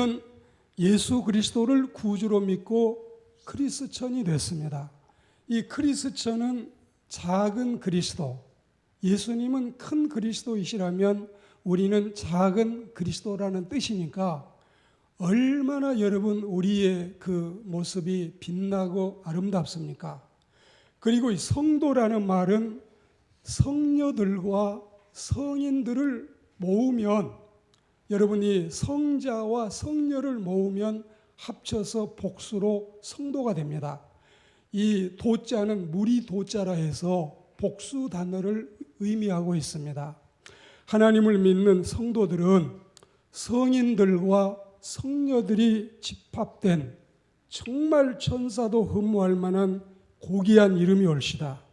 우리는 예수 그리스도를 구주로 믿고 크리스천이 됐습니다. 이 크리스천은 작은 그리스도, 예수님은 큰 그리스도이시라면 우리는 작은 그리스도라는 뜻이니까 얼마나 여러분 우리의 그 모습이 빛나고 아름답습니까? 그리고 이 성도라는 말은 성녀들과 성인들을 모으면, 여러분이 성자와 성녀를 모으면 합쳐서 복수로 성도가 됩니다. 이 도자는 무리 도자라 해서 복수 단어를 의미하고 있습니다. 하나님을 믿는 성도들은 성인들과 성녀들이 집합된 정말 천사도 흠모할 만한 고귀한 이름이 올시다.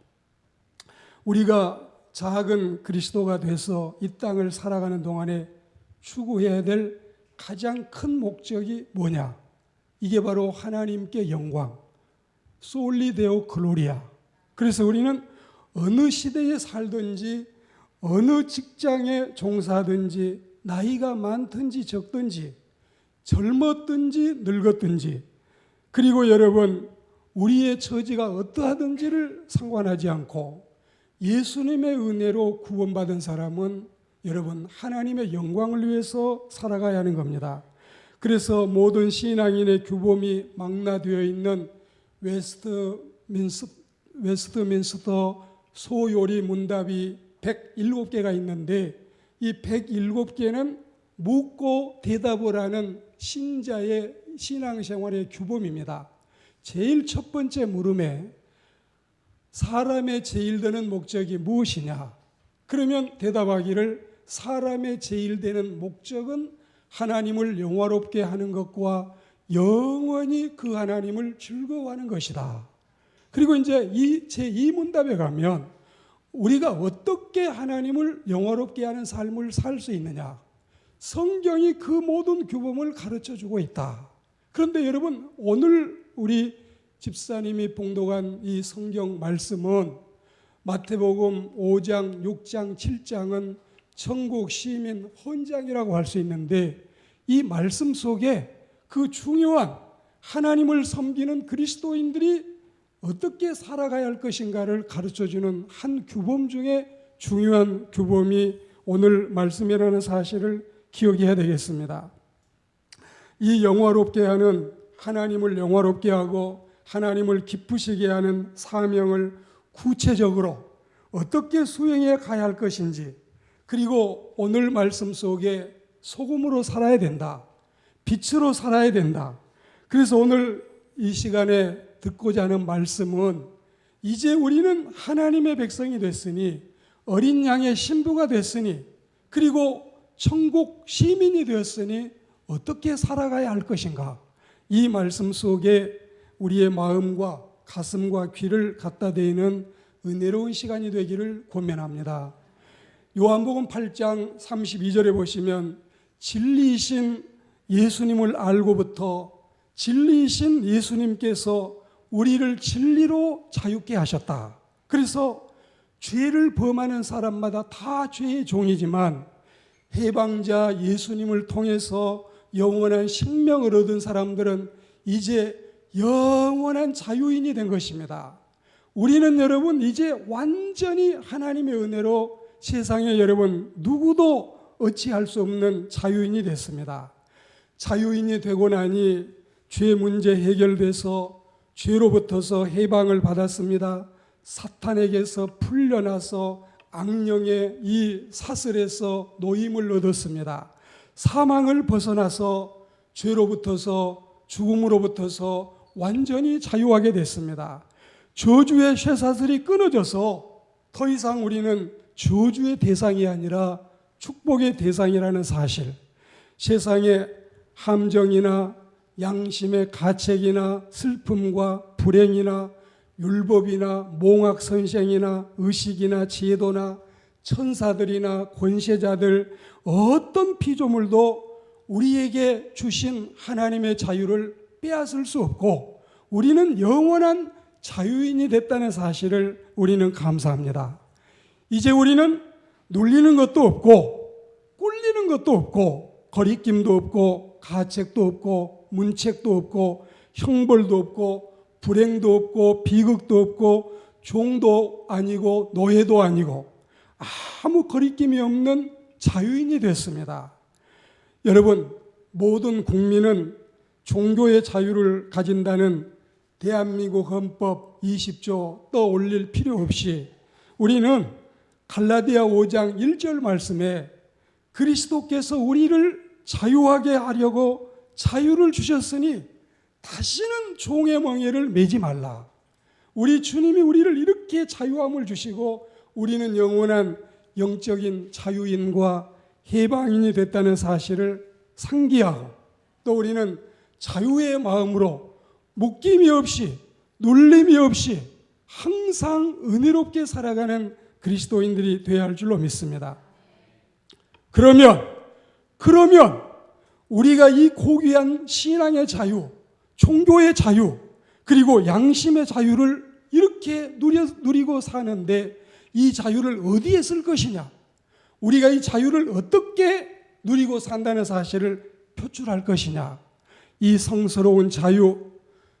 우리가 작은 그리스도가 돼서 이 땅을 살아가는 동안에 추구해야 될 가장 큰 목적이 뭐냐? 이게 바로 하나님께 영광, 솔리 데오 글로리아. 그래서 우리는 어느 시대에 살든지 어느 직장에 종사하든지 나이가 많든지 적든지 젊었든지 늙었든지, 그리고 여러분 우리의 처지가 어떠하든지를 상관하지 않고 예수님의 은혜로 구원받은 사람은 여러분 하나님의 영광을 위해서 살아가야 하는 겁니다. 그래서 모든 신앙인의 규범이 망라되어 있는 웨스트민스터 소요리 문답이 107개가 있는데 이 107개는 묻고 대답을 하는 신자의 신앙생활의 규범입니다. 제일 첫 번째 물음에 사람의 제일 되는 목적이 무엇이냐? 그러면 대답하기를 사람의 제일 되는 목적은 하나님을 영화롭게 하는 것과 영원히 그 하나님을 즐거워하는 것이다. 그리고 이제 제2 문답에 가면 우리가 어떻게 하나님을 영화롭게 하는 삶을 살 수 있느냐? 성경이 그 모든 규범을 가르쳐주고 있다. 그런데 여러분 오늘 우리 집사님이 봉독한 이 성경 말씀은 마태복음 5장, 6장, 7장은 천국 시민 헌장이라고 할 수 있는데 이 말씀 속에 그 중요한 하나님을 섬기는 그리스도인들이 어떻게 살아가야 할 것인가를 가르쳐주는 한 규범 중에 중요한 규범이 오늘 말씀이라는 사실을 기억해야 되겠습니다. 이 영화롭게 하는, 하나님을 영화롭게 하고 하나님을 기쁘시게 하는 사명을 구체적으로 어떻게 수행해 가야 할 것인지, 그리고 오늘 말씀 속에 소금으로 살아야 된다, 빛으로 살아야 된다. 그래서 오늘 이 시간에 듣고자 하는 말씀은 이제 우리는 하나님의 백성이 됐으니, 어린 양의 신부가 됐으니, 그리고 천국 시민이 되었으니 어떻게 살아가야 할 것인가? 이 말씀 속에 우리의 마음과 가슴과 귀를 갖다 대는 은혜로운 시간이 되기를 권면합니다. 요한복음 8장 32절에 보시면 진리이신 예수님을 알고부터 진리이신 예수님께서 우리를 진리로 자유케 하셨다. 그래서 죄를 범하는 사람마다 다 죄의 종이지만 해방자 예수님을 통해서 영원한 생명을 얻은 사람들은 이제 영원한 자유인이 된 것입니다. 우리는 여러분 이제 완전히 하나님의 은혜로 세상에 여러분 누구도 어찌할 수 없는 자유인이 됐습니다. 자유인이 되고 나니 죄 문제 해결돼서 죄로부터서 해방을 받았습니다. 사탄에게서 풀려나서 악령의 이 사슬에서 노임을 얻었습니다. 사망을 벗어나서 죄로부터서 죽음으로부터서 완전히 자유하게 됐습니다. 저주의 쇠사슬이 끊어져서 더 이상 우리는 저주의 대상이 아니라 축복의 대상이라는 사실, 세상의 함정이나 양심의 가책이나 슬픔과 불행이나 율법이나 몽학선생이나 의식이나 제도나 천사들이나 권세자들 어떤 피조물도 우리에게 주신 하나님의 자유를 빼앗을 수 없고 우리는 영원한 자유인이 됐다는 사실을 우리는 감사합니다. 이제 우리는 눌리는 것도 없고 꿀리는 것도 없고 거리낌도 없고 가책도 없고 문책도 없고 형벌도 없고 불행도 없고 비극도 없고 종도 아니고 노예도 아니고 아무 거리낌이 없는 자유인이 됐습니다. 여러분, 모든 국민은 종교의 자유를 가진다는 대한민국 헌법 20조 떠올릴 필요 없이 우리는 갈라디아 5장 1절 말씀에 그리스도께서 우리를 자유하게 하려고 자유를 주셨으니 다시는 종의 멍에를 매지 말라. 우리 주님이 우리를 이렇게 자유함을 주시고 우리는 영원한 영적인 자유인과 해방인이 됐다는 사실을 상기하고 또 우리는 자유의 마음으로 묶임이 없이 눌림이 없이 항상 은혜롭게 살아가는 그리스도인들이 되어야 할 줄로 믿습니다. 그러면 우리가 이 고귀한 신앙의 자유, 종교의 자유, 그리고 양심의 자유를 이렇게 누리고 사는데 이 자유를 어디에 쓸 것이냐? 우리가 이 자유를 어떻게 누리고 산다는 사실을 표출할 것이냐? 이 성스러운 자유,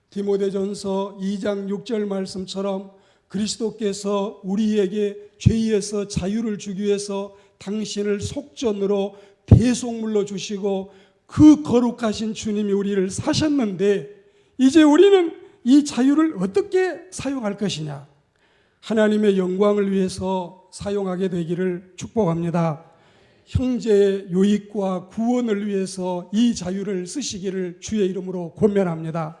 디모데전서 2장 6절 말씀처럼 그리스도께서 우리에게 죄에서 자유를 주기 위해서 당신을 속전으로 대속물로 주시고 그 거룩하신 주님이 우리를 사셨는데 이제 우리는 이 자유를 어떻게 사용할 것이냐? 하나님의 영광을 위해서 사용하게 되기를 축복합니다. 형제의 유익과 구원을 위해서 이 자유를 쓰시기를 주의 이름으로 권면합니다.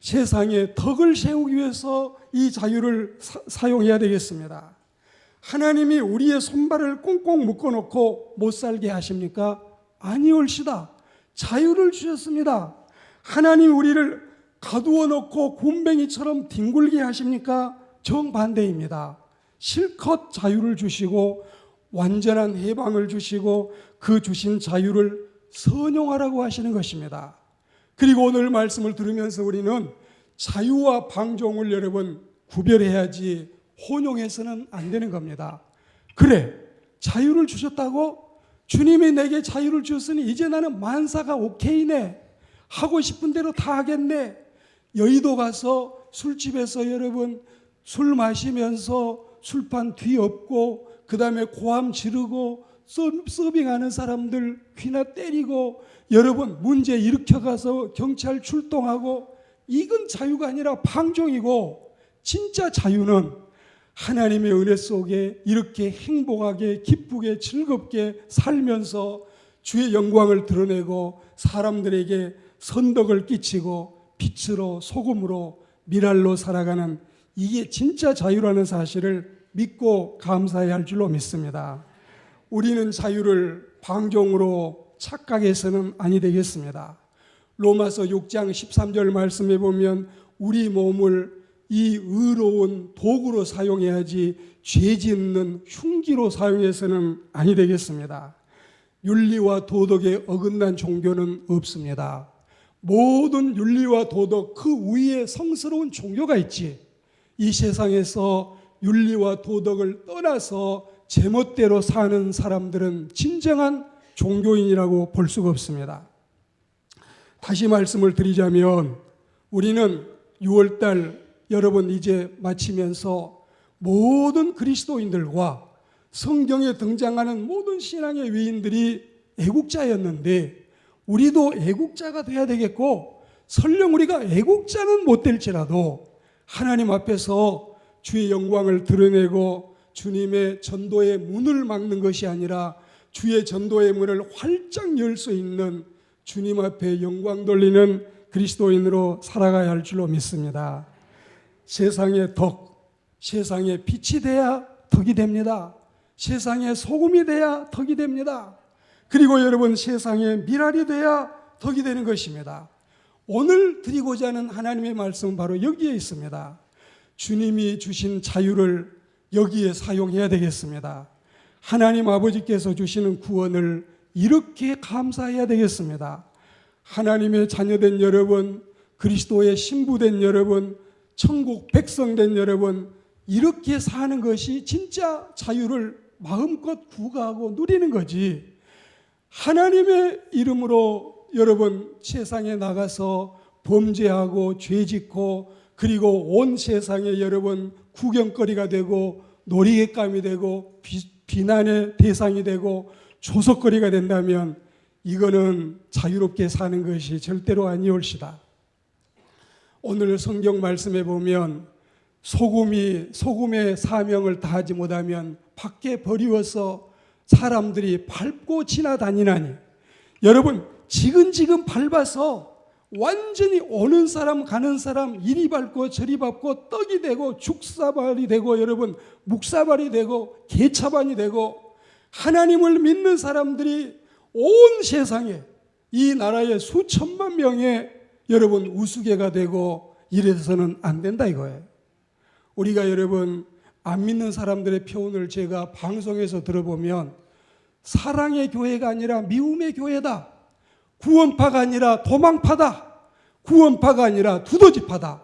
세상에 덕을 세우기 위해서 이 자유를 사용해야 되겠습니다. 하나님이 우리의 손발을 꽁꽁 묶어놓고 못 살게 하십니까? 아니올시다. 자유를 주셨습니다. 하나님이 우리를 가두어 놓고 굼벵이처럼 뒹굴게 하십니까? 정반대입니다. 실컷 자유를 주시고 완전한 해방을 주시고 그 주신 자유를 선용하라고 하시는 것입니다. 그리고 오늘 말씀을 들으면서 우리는 자유와 방종을 여러분 구별해야지 혼용해서는 안 되는 겁니다. 그래, 자유를 주셨다고? 주님이 내게 자유를 주셨으니 이제 나는 만사가 오케이네. 하고 싶은 대로 다 하겠네. 여의도 가서 술집에서 여러분 술 마시면서 술판 뒤엎고 그 다음에 고함 지르고 서빙하는 사람들 귀나 때리고 여러분 문제 일으켜가서 경찰 출동하고 이건 자유가 아니라 방종이고 진짜 자유는 하나님의 은혜 속에 이렇게 행복하게 기쁘게 즐겁게 살면서 주의 영광을 드러내고 사람들에게 선덕을 끼치고 빛으로 소금으로 미랄로 살아가는 이게 진짜 자유라는 사실을 믿고 감사해야 할 줄로 믿습니다. 우리는 자유를 방종으로 착각해서는 아니 되겠습니다. 로마서 6장 13절 말씀에 보면 우리 몸을 이 의로운 도구로 사용해야지 죄 짓는 흉기로 사용해서는 아니 되겠습니다. 윤리와 도덕에 어긋난 종교는 없습니다. 모든 윤리와 도덕 그 위에 성스러운 종교가 있지. 이 세상에서 윤리와 도덕을 떠나서 제멋대로 사는 사람들은 진정한 종교인이라고 볼 수가 없습니다. 다시 말씀을 드리자면 우리는 6월달 여러분 이제 마치면서 모든 그리스도인들과 성경에 등장하는 모든 신앙의 위인들이 애국자였는데 우리도 애국자가 돼야 되겠고 설령 우리가 애국자는 못 될지라도 하나님 앞에서 주의 영광을 드러내고 주님의 전도의 문을 막는 것이 아니라 주의 전도의 문을 활짝 열 수 있는 주님 앞에 영광 돌리는 그리스도인으로 살아가야 할 줄로 믿습니다. 세상의 덕, 세상의 빛이 돼야 덕이 됩니다. 세상의 소금이 돼야 덕이 됩니다. 그리고 여러분 세상의 미랄이 돼야 덕이 되는 것입니다. 오늘 드리고자 하는 하나님의 말씀은 바로 여기에 있습니다. 주님이 주신 자유를 여기에 사용해야 되겠습니다. 하나님 아버지께서 주시는 구원을 이렇게 감사해야 되겠습니다. 하나님의 자녀된 여러분, 그리스도의 신부된 여러분, 천국 백성된 여러분, 이렇게 사는 것이 진짜 자유를 마음껏 구가하고 누리는 거지. 하나님의 이름으로 여러분 세상에 나가서 범죄하고 죄짓고 그리고 온 세상에 여러분 구경거리가 되고 놀이객감이 되고 비난의 대상이 되고 조석거리가 된다면 이거는 자유롭게 사는 것이 절대로 아니올시다. 오늘 성경 말씀에 보면 소금의 사명을 다하지 못하면 밖에 버리워서 사람들이 밟고 지나다니나니, 여러분 지근지근 밟아서 완전히 오는 사람 가는 사람 이리 밟고 저리 밟고 떡이 되고 죽사발이 되고 여러분 묵사발이 되고 개차반이 되고 하나님을 믿는 사람들이 온 세상에 이 나라의 수천만 명의 여러분 우스개가 되고 이래서는 안 된다 이거예요. 우리가 여러분 안 믿는 사람들의 표현을 제가 방송에서 들어보면 사랑의 교회가 아니라 미움의 교회다. 구원파가 아니라 도망파다. 구원파가 아니라 두더지파다.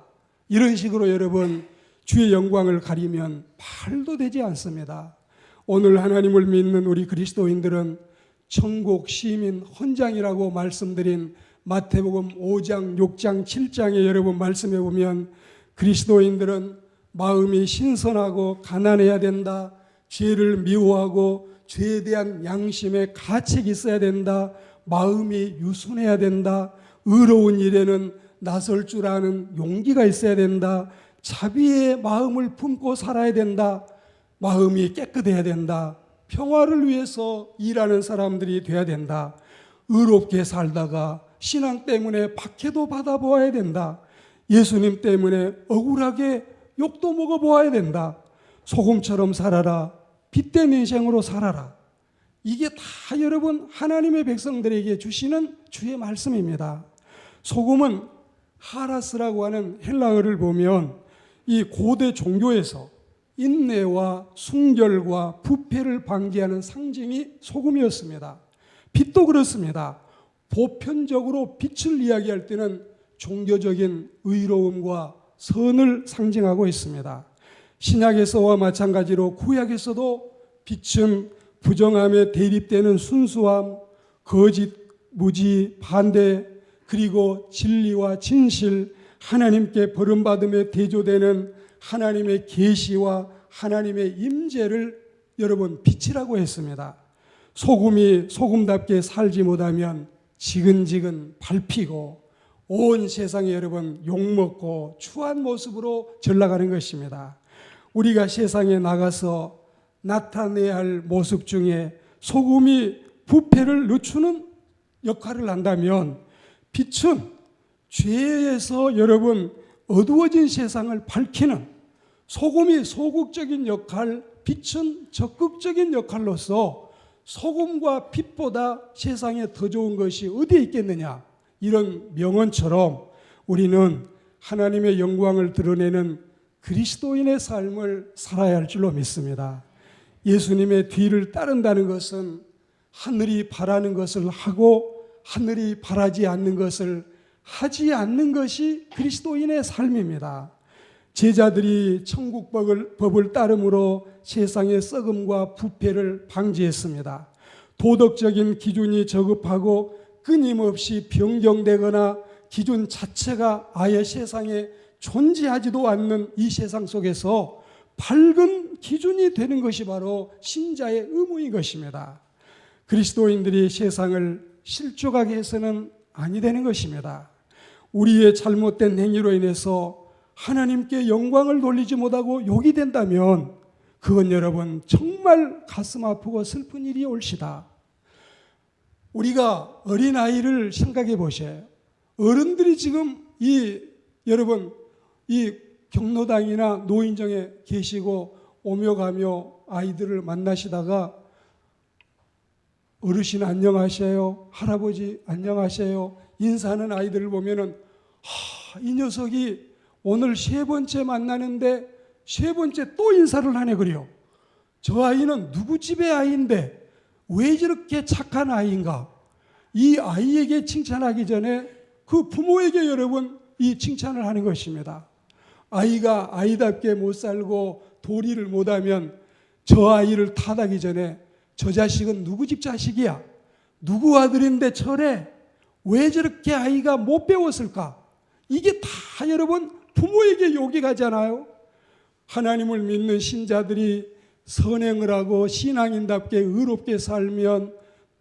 이런 식으로 여러분 주의 영광을 가리면 말도 되지 않습니다. 오늘 하나님을 믿는 우리 그리스도인들은 천국 시민 헌장이라고 말씀드린 마태복음 5장, 6장, 7장에 여러분 말씀해 보면 그리스도인들은 마음이 신선하고 가난해야 된다. 죄를 미워하고 죄에 대한 양심의 가책이 있어야 된다. 마음이 유순해야 된다. 의로운 일에는 나설 줄 아는 용기가 있어야 된다. 자비의 마음을 품고 살아야 된다. 마음이 깨끗해야 된다. 평화를 위해서 일하는 사람들이 돼야 된다. 의롭게 살다가 신앙 때문에 박해도 받아보아야 된다. 예수님 때문에 억울하게 욕도 먹어보아야 된다. 소금처럼 살아라. 빛된 인생으로 살아라. 이게 다 여러분 하나님의 백성들에게 주시는 주의 말씀입니다. 소금은 하라스라고 하는 헬라어를 보면 이 고대 종교에서 인내와 순결과 부패를 방지하는 상징이 소금이었습니다. 빛도 그렇습니다. 보편적으로 빛을 이야기할 때는 종교적인 의로움과 선을 상징하고 있습니다. 신약에서와 마찬가지로 구약에서도 빛은 부정함에 대립되는 순수함, 거짓, 무지, 반대, 그리고 진리와 진실, 하나님께 버림받음에 대조되는 하나님의 계시와 하나님의 임재를 여러분 빛이라고 했습니다. 소금이 소금답게 살지 못하면 지근지근 밟히고 온 세상에 여러분 욕먹고 추한 모습으로 전락하는 것입니다. 우리가 세상에 나가서 나타내야 할 모습 중에 소금이 부패를 늦추는 역할을 한다면 빛은 죄에서 여러분 어두워진 세상을 밝히는, 소금이 소극적인 역할, 빛은 적극적인 역할로서 소금과 빛보다 세상에 더 좋은 것이 어디에 있겠느냐, 이런 명언처럼 우리는 하나님의 영광을 드러내는 그리스도인의 삶을 살아야 할 줄로 믿습니다. 예수님의 뒤를 따른다는 것은 하늘이 바라는 것을 하고 하늘이 바라지 않는 것을 하지 않는 것이 그리스도인의 삶입니다. 제자들이 천국 법을 따름으로 세상의 썩음과 부패를 방지했습니다. 도덕적인 기준이 저급하고 끊임없이 변경되거나 기준 자체가 아예 세상에 존재하지도 않는 이 세상 속에서 밝은 기준이 되는 것이 바로 신자의 의무인 것입니다. 그리스도인들이 세상을 실족하게 해서는 아니 되는 것입니다. 우리의 잘못된 행위로 인해서 하나님께 영광을 돌리지 못하고 욕이 된다면 그건 여러분 정말 가슴 아프고 슬픈 일이 올시다. 우리가 어린아이를 생각해 보세요. 어른들이 지금 여러분 이 경로당이나 노인정에 계시고 오며 가며 아이들을 만나시다가 어르신 안녕하세요, 할아버지 안녕하세요 인사하는 아이들을 보면은 이 녀석이 오늘 세 번째 만나는데 세 번째 또 인사를 하네 그래요. 저 아이는 누구 집의 아이인데 왜 저렇게 착한 아이인가? 이 아이에게 칭찬하기 전에 그 부모에게 여러분 이 칭찬을 하는 것입니다. 아이가 아이답게 못 살고 도리를 못하면 저 아이를 탓하기 전에 저 자식은 누구 집 자식이야? 누구 아들인데 저래? 왜 저렇게 아이가 못 배웠을까? 이게 다 여러분 부모에게 욕이 가잖아요. 하나님을 믿는 신자들이 선행을 하고 신앙인답게 의롭게 살면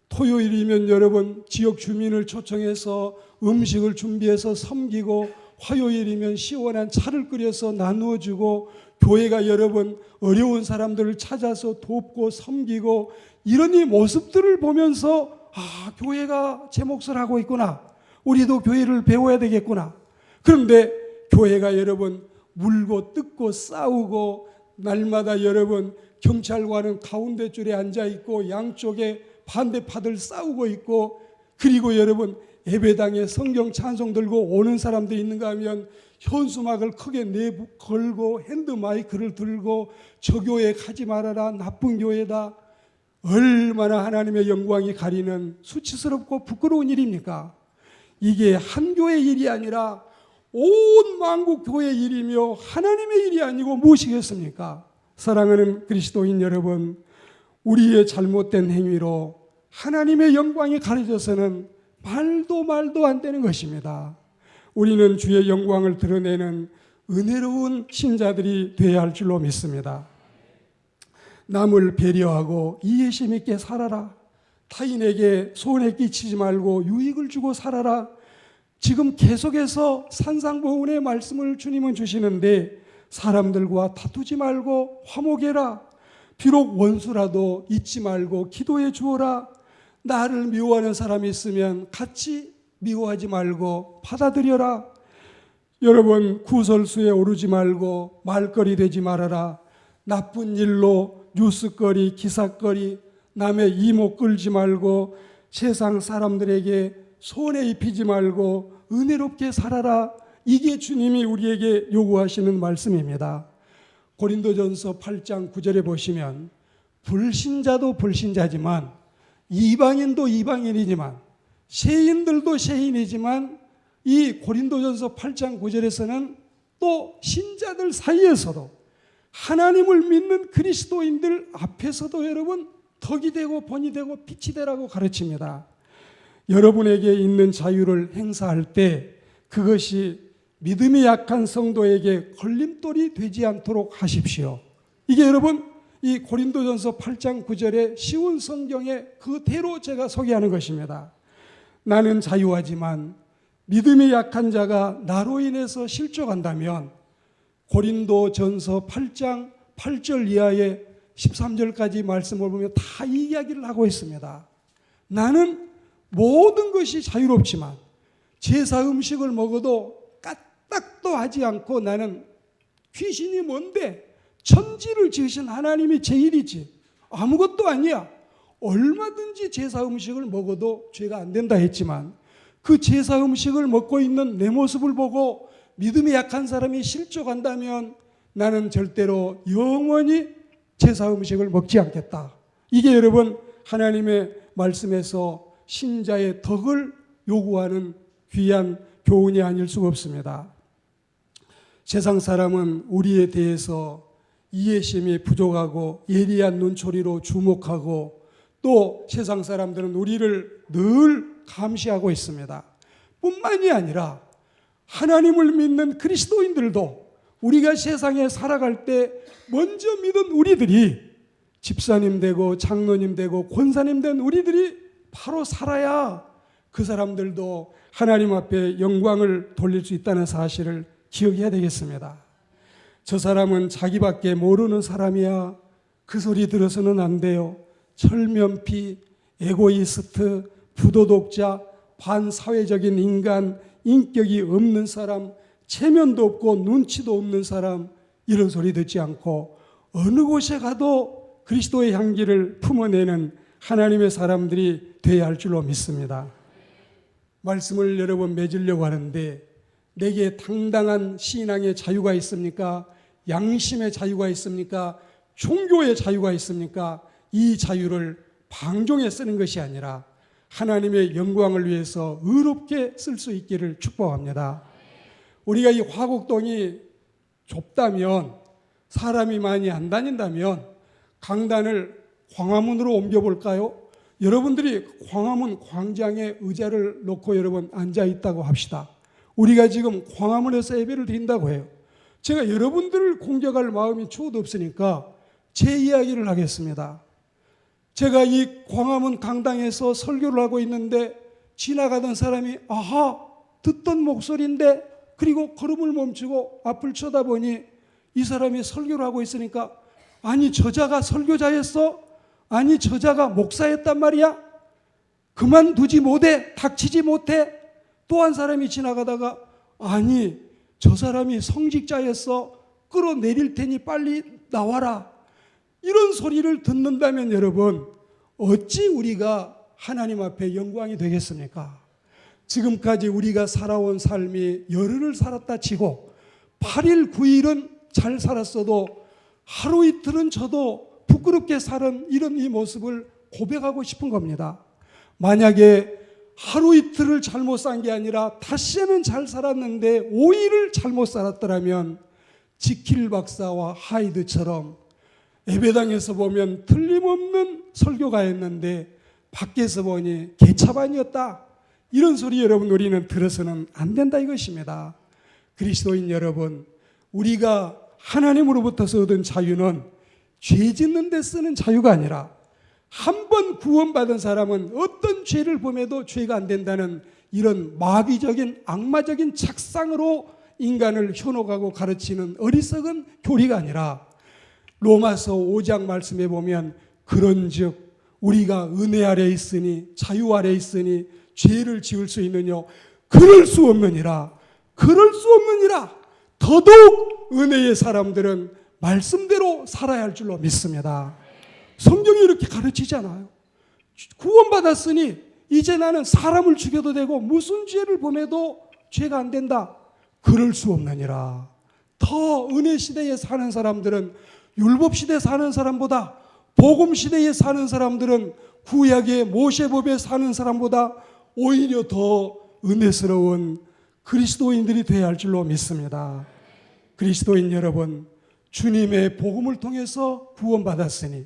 토요일이면 여러분 지역 주민을 초청해서 음식을 준비해서 섬기고, 화요일이면 시원한 차를 끓여서 나누어 주고, 교회가 여러분 어려운 사람들을 찾아서 돕고 섬기고, 이런 이 모습들을 보면서 교회가 제 몫을 하고 있구나, 우리도 교회를 배워야 되겠구나. 그런데 교회가 여러분 물고 뜯고 싸우고, 날마다 여러분 경찰관은 가운데 줄에 앉아 있고 양쪽에 반대파들 싸우고 있고, 그리고 여러분 예배당에 성경 찬송 들고 오는 사람들이 있는가 하면 현수막을 크게 걸고 핸드마이크를 들고 저 교회 가지 말아라, 나쁜 교회다. 얼마나 하나님의 영광이 가리는 수치스럽고 부끄러운 일입니까? 이게 한 교회의 일이 아니라 온 만국 교회의 일이며 하나님의 일이 아니고 무엇이겠습니까? 사랑하는 그리스도인 여러분, 우리의 잘못된 행위로 하나님의 영광이 가려져서는 말도 안 되는 것입니다. 우리는 주의 영광을 드러내는 은혜로운 신자들이 되어야 할 줄로 믿습니다. 남을 배려하고 이해심 있게 살아라. 타인에게 손해 끼치지 말고 유익을 주고 살아라. 지금 계속해서 산상보훈의 말씀을 주님은 주시는데, 사람들과 다투지 말고 화목해라. 비록 원수라도 잊지 말고 기도해 주어라. 나를 미워하는 사람이 있으면 같이 미워하지 말고 받아들여라. 여러분, 구설수에 오르지 말고 말거리 되지 말아라. 나쁜 일로 뉴스거리, 기사거리, 남의 이목 끌지 말고 세상 사람들에게 손해 입히지 말고 은혜롭게 살아라. 이게 주님이 우리에게 요구하시는 말씀입니다. 고린도전서 8장 9절에 보시면 불신자도 불신자지만, 이방인도 이방인이지만, 세인들도 세인이지만, 이 고린도전서 8장 9절에서는 또 신자들 사이에서도, 하나님을 믿는 그리스도인들 앞에서도 여러분 덕이 되고 본이 되고 빛이 되라고 가르칩니다. 여러분에게 있는 자유를 행사할 때 그것이 믿음이 약한 성도에게 걸림돌이 되지 않도록 하십시오. 이게 여러분 이 고린도전서 8장 9절의 쉬운 성경에 그대로 제가 소개하는 것입니다. 나는 자유하지만 믿음이 약한 자가 나로 인해서 실족한다면, 고린도전서 8장 8절 이하의 13절까지 말씀을 보면 다 이 이야기를 하고 있습니다. 나는 모든 것이 자유롭지만 제사 음식을 먹어도 까딱도 하지 않고, 나는 귀신이 뭔데, 천지를 지으신 하나님이 제일이지 아무것도 아니야. 얼마든지 제사 음식을 먹어도 죄가 안 된다 했지만, 그 제사 음식을 먹고 있는 내 모습을 보고 믿음이 약한 사람이 실족한다면 나는 절대로 영원히 제사 음식을 먹지 않겠다. 이게 여러분 하나님의 말씀에서 신자의 덕을 요구하는 귀한 교훈이 아닐 수가 없습니다. 세상 사람은 우리에 대해서 이해심이 부족하고 예리한 눈초리로 주목하고, 또 세상 사람들은 우리를 늘 감시하고 있습니다. 뿐만이 아니라 하나님을 믿는 그리스도인들도 우리가 세상에 살아갈 때 먼저 믿은 우리들이, 집사님 되고 장로님 되고 권사님 된 우리들이 바로 살아야 그 사람들도 하나님 앞에 영광을 돌릴 수 있다는 사실을 기억해야 되겠습니다. 저 사람은 자기밖에 모르는 사람이야, 그 소리 들어서는 안 돼요. 철면피, 에고이스트, 부도덕자, 반사회적인 인간, 인격이 없는 사람, 체면도 없고 눈치도 없는 사람, 이런 소리 듣지 않고 어느 곳에 가도 그리스도의 향기를 품어내는 하나님의 사람들이 되어야 할 줄로 믿습니다. 말씀을 여러 번 맺으려고 하는데, 내게 당당한 신앙의 자유가 있습니까? 양심의 자유가 있습니까? 종교의 자유가 있습니까? 이 자유를 방종에 쓰는 것이 아니라 하나님의 영광을 위해서 의롭게 쓸 수 있기를 축복합니다. 우리가 이 화곡동이 좁다면, 사람이 많이 안 다닌다면 강단을 광화문으로 옮겨볼까요? 여러분들이 광화문 광장에 의자를 놓고 여러분 앉아 있다고 합시다. 우리가 지금 광화문에서 예배를 드린다고 해요. 제가 여러분들을 공격할 마음이 추워도 없으니까 제 이야기를 하겠습니다. 제가 이 광화문 강당에서 설교를 하고 있는데 지나가던 사람이 아하 듣던 목소리인데, 그리고 걸음을 멈추고 앞을 쳐다보니 이 사람이 설교를 하고 있으니까 아니 저자가 설교자였어? 아니 저자가 목사였단 말이야? 그만두지 못해? 닥치지 못해? 또 한 사람이 지나가다가 아니 저 사람이 성직자였어? 끌어내릴 테니 빨리 나와라. 이런 소리를 듣는다면 여러분 어찌 우리가 하나님 앞에 영광이 되겠습니까? 지금까지 우리가 살아온 삶이 열흘을 살았다 치고 8일 9일은 잘 살았어도 하루 이틀은 저도 부끄럽게 사는 이런 이 모습을 고백하고 싶은 겁니다. 만약에 하루 이틀을 잘못 산 게 아니라 닷새는 잘 살았는데 5일을 잘못 살았더라면 지킬 박사와 하이드처럼 예배당에서 보면 틀림없는 설교가였는데 밖에서 보니 개차반이었다. 이런 소리 여러분 우리는 들어서는 안 된다 이것입니다. 그리스도인 여러분, 우리가 하나님으로부터서 얻은 자유는 죄 짓는 데 쓰는 자유가 아니라 한 번 구원받은 사람은 어떤 죄를 범해도 죄가 안 된다는 이런 마귀적인 악마적인 착상으로 인간을 현혹하고 가르치는 어리석은 교리가 아니라 로마서 5장 말씀에 보면 그런즉 우리가 은혜 아래 있으니 자유 아래 있으니 죄를 지을 수 있느냐? 그럴 수 없느니라. 그럴 수 없느니라. 더더욱 은혜의 사람들은 말씀대로 살아야 할 줄로 믿습니다. 성경이 이렇게 가르치잖아요. 구원받았으니 이제 나는 사람을 죽여도 되고 무슨 죄를 범해도 죄가 안 된다. 그럴 수 없느니라. 더 은혜 시대에 사는 사람들은 율법 시대에 사는 사람보다, 복음 시대에 사는 사람들은 구약의 모세법에 사는 사람보다 오히려 더 은혜스러운 그리스도인들이 되어야 할 줄로 믿습니다. 그리스도인 여러분, 주님의 복음을 통해서 구원받았으니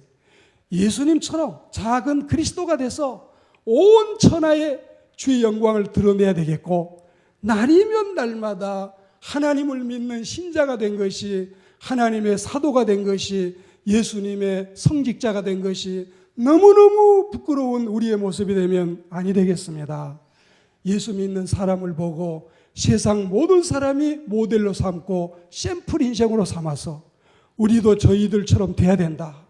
예수님처럼 작은 그리스도가 돼서 온 천하에 주의 영광을 드러내야 되겠고, 날이면 날마다 하나님을 믿는 신자가 된 것이, 하나님의 사도가 된 것이, 예수님의 성직자가 된 것이 너무너무 부끄러운 우리의 모습이 되면 아니 되겠습니다. 예수 믿는 사람을 보고 세상 모든 사람이 모델로 삼고 샘플 인생으로 삼아서 우리도 저희들처럼 돼야 된다.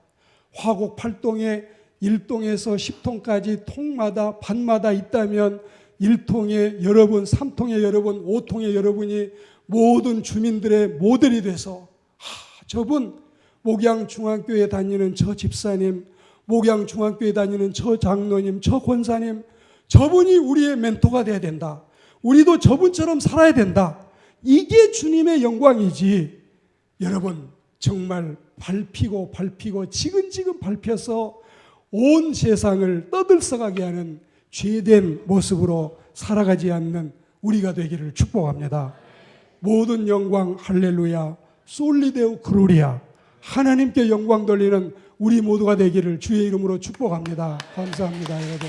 화곡 8동에 1동에서 10통까지 통마다 반마다 있다면 1통에 여러분, 3통에 여러분, 5통에 여러분이 모든 주민들의 모델이 돼서 저분 목양중앙교회 다니는 저 집사님, 목양중앙교회 다니는 저 장로님, 저 권사님, 저분이 우리의 멘토가 돼야 된다. 우리도 저분처럼 살아야 된다. 이게 주님의 영광이지. 여러분 정말 밟히고 지근지근 밟혀서 온 세상을 떠들썩하게 하는 죄된 모습으로 살아가지 않는 우리가 되기를 축복합니다. 모든 영광 할렐루야, 솔리데오 글로리아, 하나님께 영광 돌리는 우리 모두가 되기를 주의 이름으로 축복합니다. 감사합니다 여러분.